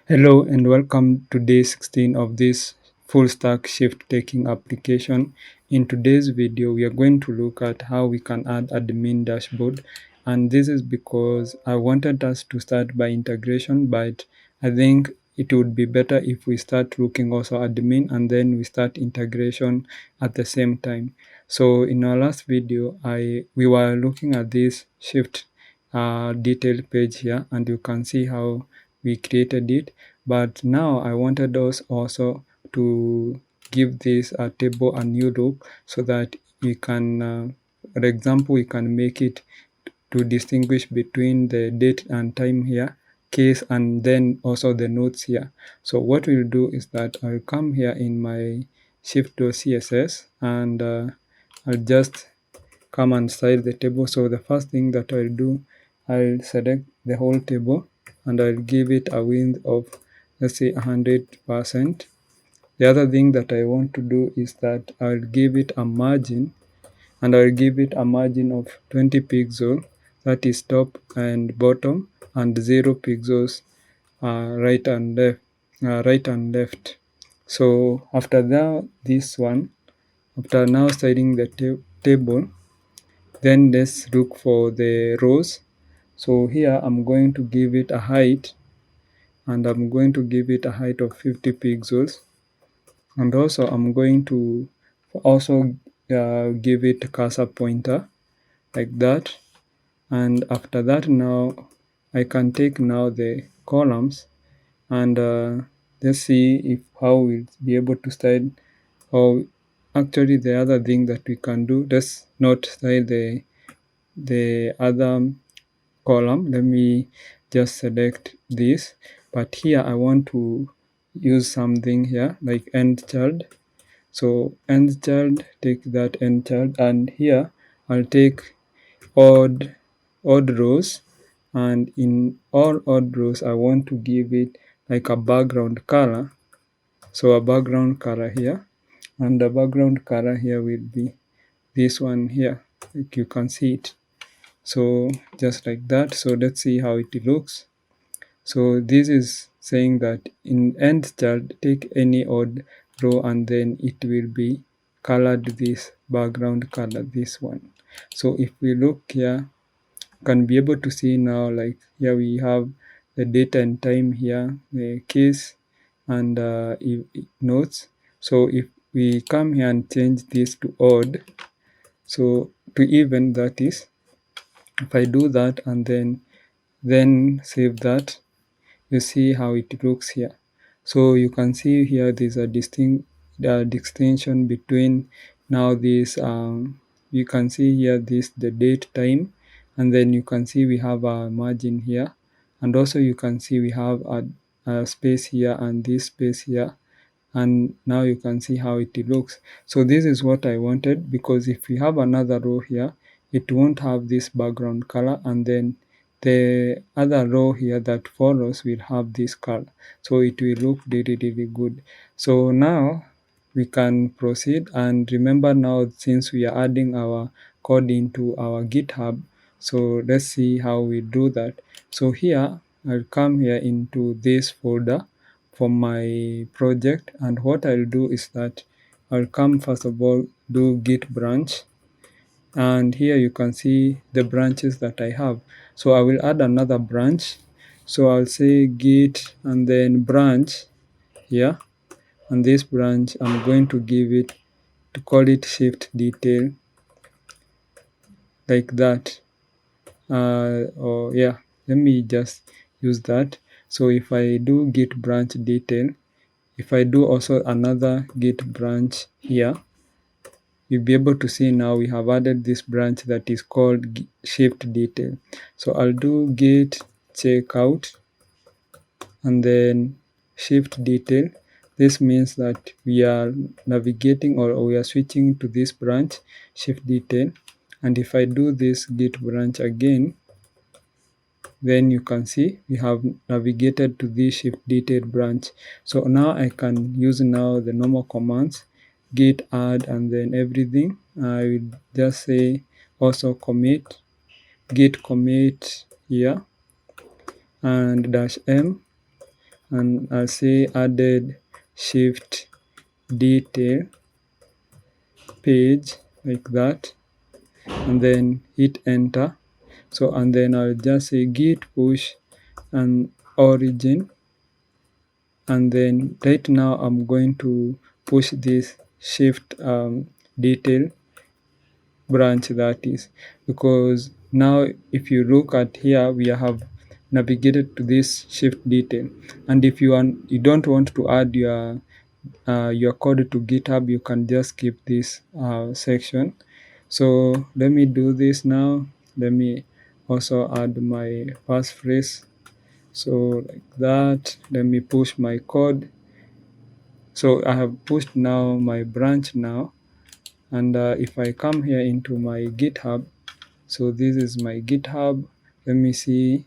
Hello and welcome to day 16 of this full stack shift taking application. In today's video, we are going to look at how we can add admin dashboard. And this is because I wanted us to start by integration, but I think it would be better if we start looking also admin and then we start integration at the same time. So in our last video, we were looking at this shift detailed page here, and you can see how we created it. But now I wanted us also to give this table a new look so that we can, for example, we can make it to distinguish between the date and time here, case, and then also the notes here. So what we'll do is that I'll come here in my shift.css and I'll just come and style the table. So the first thing that I'll do, I'll select the whole table and I'll give it a width of, let's say, 100%. The other thing that I want to do is that I'll give it a margin, and I'll give it a margin of 20 pixels, that is top and bottom, and 0 pixels right and left. So after that, this one, after now styling the table, then let's look for the rows. So here I'm going to give it a height, and I'm going to give it a height of 50 pixels. And also I'm going to also give it a cursor pointer like that. And after that, now I can take now the columns and let's see if how we'll be able to style. Or actually, the other thing that we can do, let's not style the other column. Let me just select this, but here I want to use something here like end child. So end child, take that end child, and here I'll take odd rows, and in all odd rows I want to give it like a background color. So a background color here, and the background color here will be this one here, like you can see it. So just like that. So let's see how it looks. So this is saying that in end child, take any odd row and then it will be colored this background color, this one. So if we look here, can be able to see now, like here we have the date and time here, the case, and notes. So if we come here and change this to odd, so to even, that is, if I do that and then save that, you see how it looks here. So you can see here there's a distinction between now this, you can see here this the date time, and then you can see we have a margin here, and also you can see we have a space here and this space here, and now you can see how it looks. So this is what I wanted, because if we have another row here, it won't have this background color, and then the other row here that follows will have this color, so it will look really good. So now we can proceed, and remember now, since we are adding our code into our GitHub, so let's see how we do that. So here I'll come here into this folder for my project, and what I'll do is that I'll come first of all do git branch, and here you can see the branches that I have. So I will add another branch, so I'll say git and then branch here, and this branch I'm going to give it to call it shift detail, like that. Or yeah, let me just use that. So if I do git branch detail, if I do also another git branch here, you'll be able to see now we have added this branch that is called shift detail. So I'll do git checkout and then shift detail. This means that we are navigating, or we are switching to this branch shift detail. And if I do this git branch again, then you can see we have navigated to this shift detail branch. So now I can use now the normal commands, git add and then everything. I will just say also commit, git commit here, and dash m, and I'll say added shift detail page like that, and then hit enter. So and then I'll just say git push and origin, and then right now I'm going to push this shift detail branch, that is because now if you look at here we have navigated to this shift detail, and if you don't want to add your code to GitHub, you can just skip this section. So let me do this now. Let me also add my passphrase. So like that, let me push my code. So I have pushed now my branch now, and if I come here into my GitHub, so this is my GitHub. Let me see.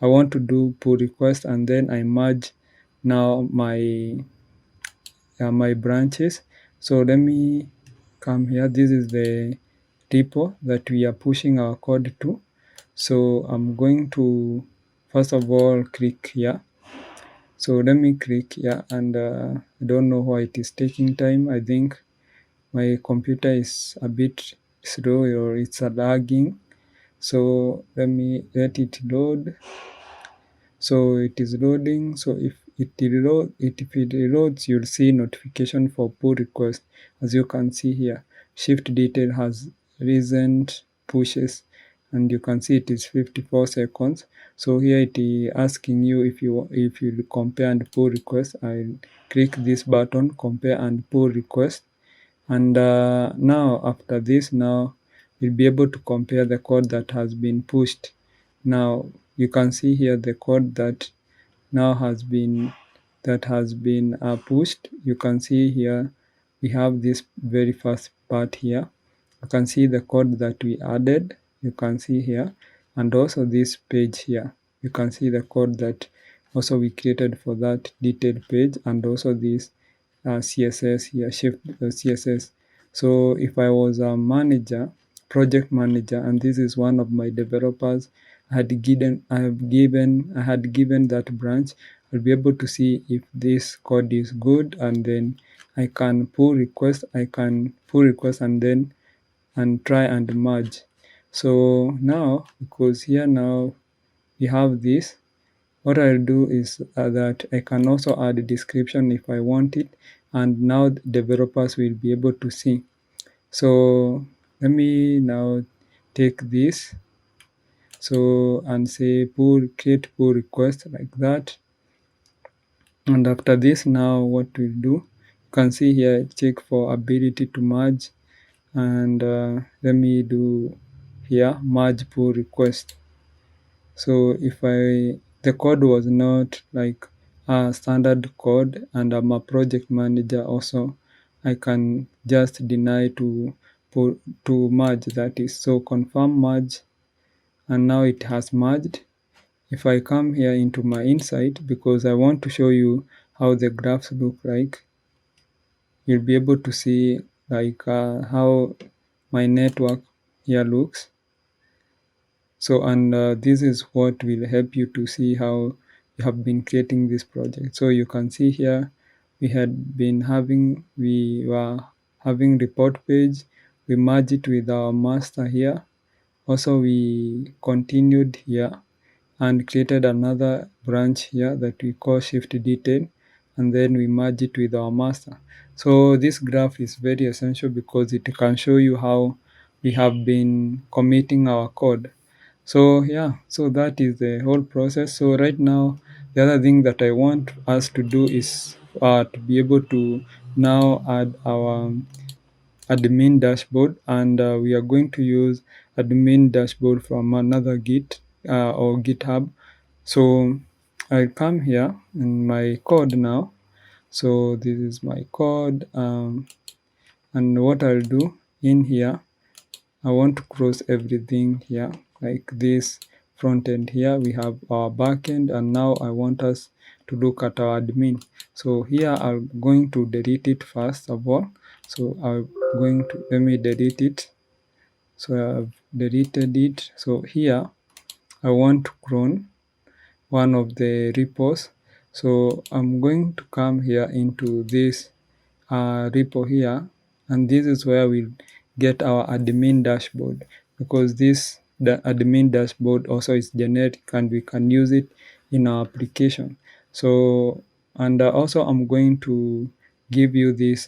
I want to do pull request, and then I merge now my branches. So let me come here. This is the repo that we are pushing our code to. So I'm going to first of all click here. So let me click here, and I don't know why it is taking time. I think my computer is a bit slow, or it's lagging. So let it load. So it is loading. So if it reloads, you'll see notification for pull request. As you can see here, shift detail has recent pushes, and you can see it is 54 seconds. So here it is asking you if you compare and pull request. I'll click this button, compare and pull request, and now after this, now you'll be able to compare the code that has been pushed. Now you can see here the code that now has been pushed. You can see here we have this very first part here. You can see the code that we added. You can see here, and also this page here. You can see the code that also we created for that detailed page, and also this CSS here, shift CSS. So if I was a manager, project manager, and this is one of my developers, I had given that branch, I'll be able to see if this code is good, and then I can pull request. And then try and merge. So now, because here now we have this, what I'll do is that I can also add a description if I want it, and now developers will be able to see. So let me now take this, so and say create pull request like that. And after this, now what we'll do, you can see here, check for ability to merge, and let me do here merge pull request. So if the code was not like a standard code, and I'm a project manager also, I can just deny to merge, that is. So confirm merge, and now it has merged. If I come here into my insight, because I want to show you how the graphs look like, you'll be able to see like how my network here looks. So, and this is what will help you to see how you have been creating this project. So you can see here, we were having report page, we merged it with our master here. Also, we continued here and created another branch here that we call shift detail, and then we merge it with our master. So this graph is very essential because it can show you how we have been committing our code. So yeah, so that is the whole process. So right now, the other thing that I want us to do is to be able to now add our admin dashboard, and we are going to use admin dashboard from another Git or GitHub. So I'll come here in my code now. So this is my code, and what I'll do in here, I want to cross everything here like this. Front end here we have our backend, and now I want us to look at our admin. So here I'm going to delete it first of all. So let me delete it. So I've deleted it. So here I want to clone one of the repos. So I'm going to come here into this repo here, and this is where we'll get our admin dashboard, because the admin dashboard also is generic and we can use it in our application. So, and also I'm going to give you this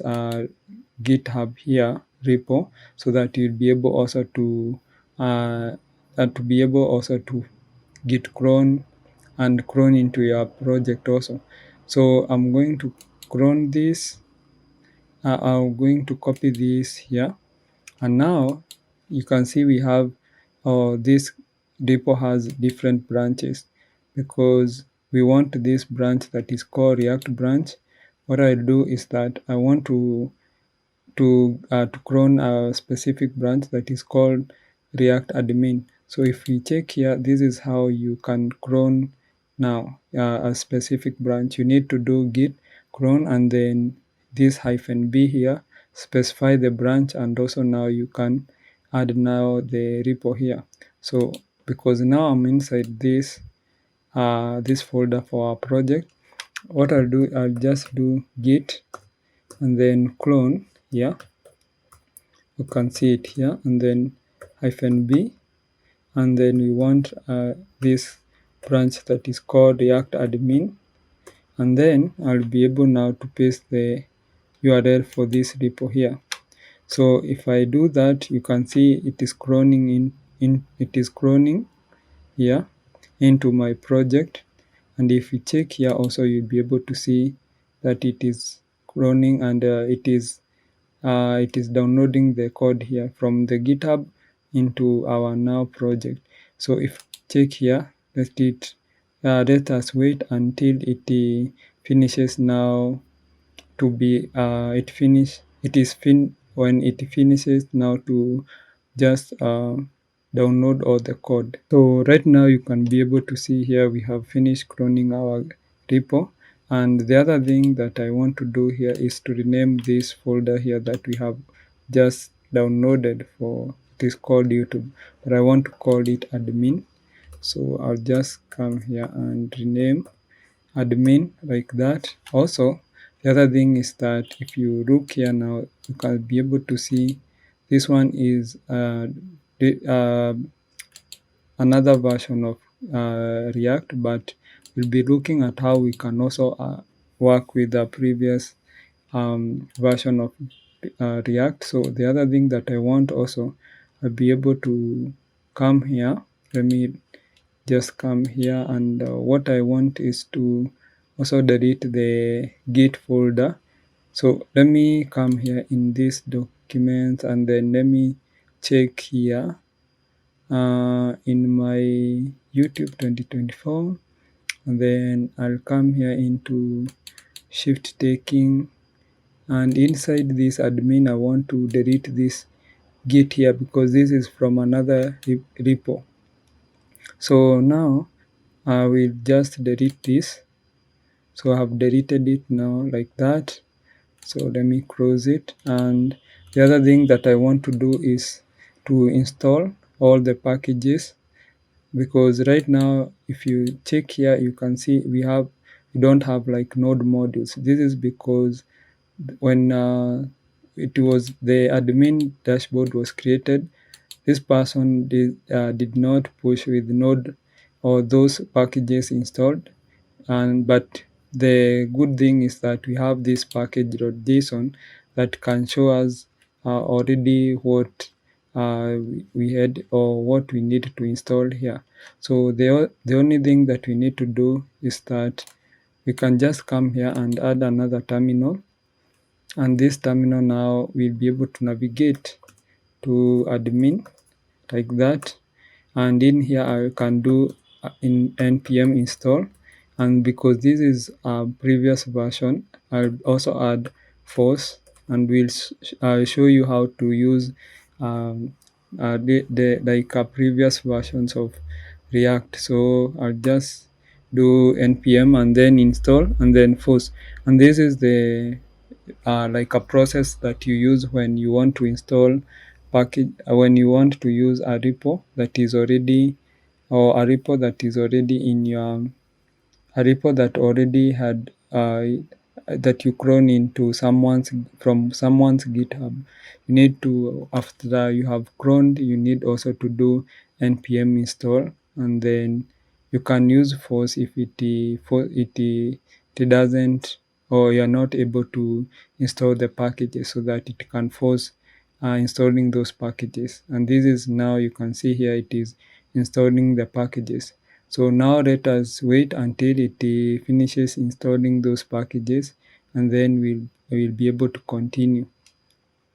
GitHub here repo, so that you'll be able also to git clone and clone into your project also. So I'm going to clone this. I'm going to copy this here, and now you can see we have this repo has different branches, because we want this branch that is called React branch. What I'll do is that I want to clone a specific branch that is called React admin. So if we check here, this is how you can clone now a specific branch. You need to do git clone and then this -b here, specify the branch, and also now you can add now the repo here. So because now I'm inside this folder for our project, what I'll do, I'll just do git and then clone here. You can see it here, and then -b, and then we want this branch that is called React admin, and then I'll be able now to paste the URL for this repo here. So if I do that, you can see it is cloning it is cloning here into my project. And if you check here also, you'll be able to see that it is cloning, and it is downloading the code here from the GitHub into our now project. So if check here, let us wait until it finishes now to be when it finishes now to just download all the code. So right now you can be able to see here we have finished cloning our repo. And the other thing that I want to do here is to rename this folder here that we have just downloaded for, it is called YouTube, but I want to call it admin. So I'll just come here and rename admin like that. Also, the other thing is that if you look here now, you can be able to see this one is another version of React, but we'll be looking at how we can also work with the previous version of React. So the other thing that I want also, I'll be able to come here. Let me just come here, and what I want is to also delete the git folder. So let me come here in this document, and then let me check here in my YouTube 2024, and then I'll come here into shift taking, and inside this admin I want to delete this git here because this is from another repo. So now I will just delete this. So I have deleted it now like that. So let me close it. And the other thing that I want to do is to install all the packages, because right now if you check here, you can see we don't have like node modules. This is because when the admin dashboard was created, this person did not push with node or those packages installed. But the good thing is that we have this package.json that can show us already what we had or what we need to install here. So the only thing that we need to do is that we can just come here and add another terminal, and this terminal now will be able to navigate to admin like that. And in here I can do in npm install, and because this is a previous version, I'll also add force, and I'll show you how to use the previous versions of React. So I'll just do npm and then install and then force, and this is the like a process that you use when you want to install package, when you want to use a repo that is already in your a repo that already had that you clone into from someone's GitHub. You need to, after you have cloned, you need also to do npm install, and then you can use force if it doesn't, or you're not able to install the packages, so that it can force installing those packages. And this is, now you can see here, it is installing the packages. So now let us wait until it finishes installing those packages, and then we'll be able to continue.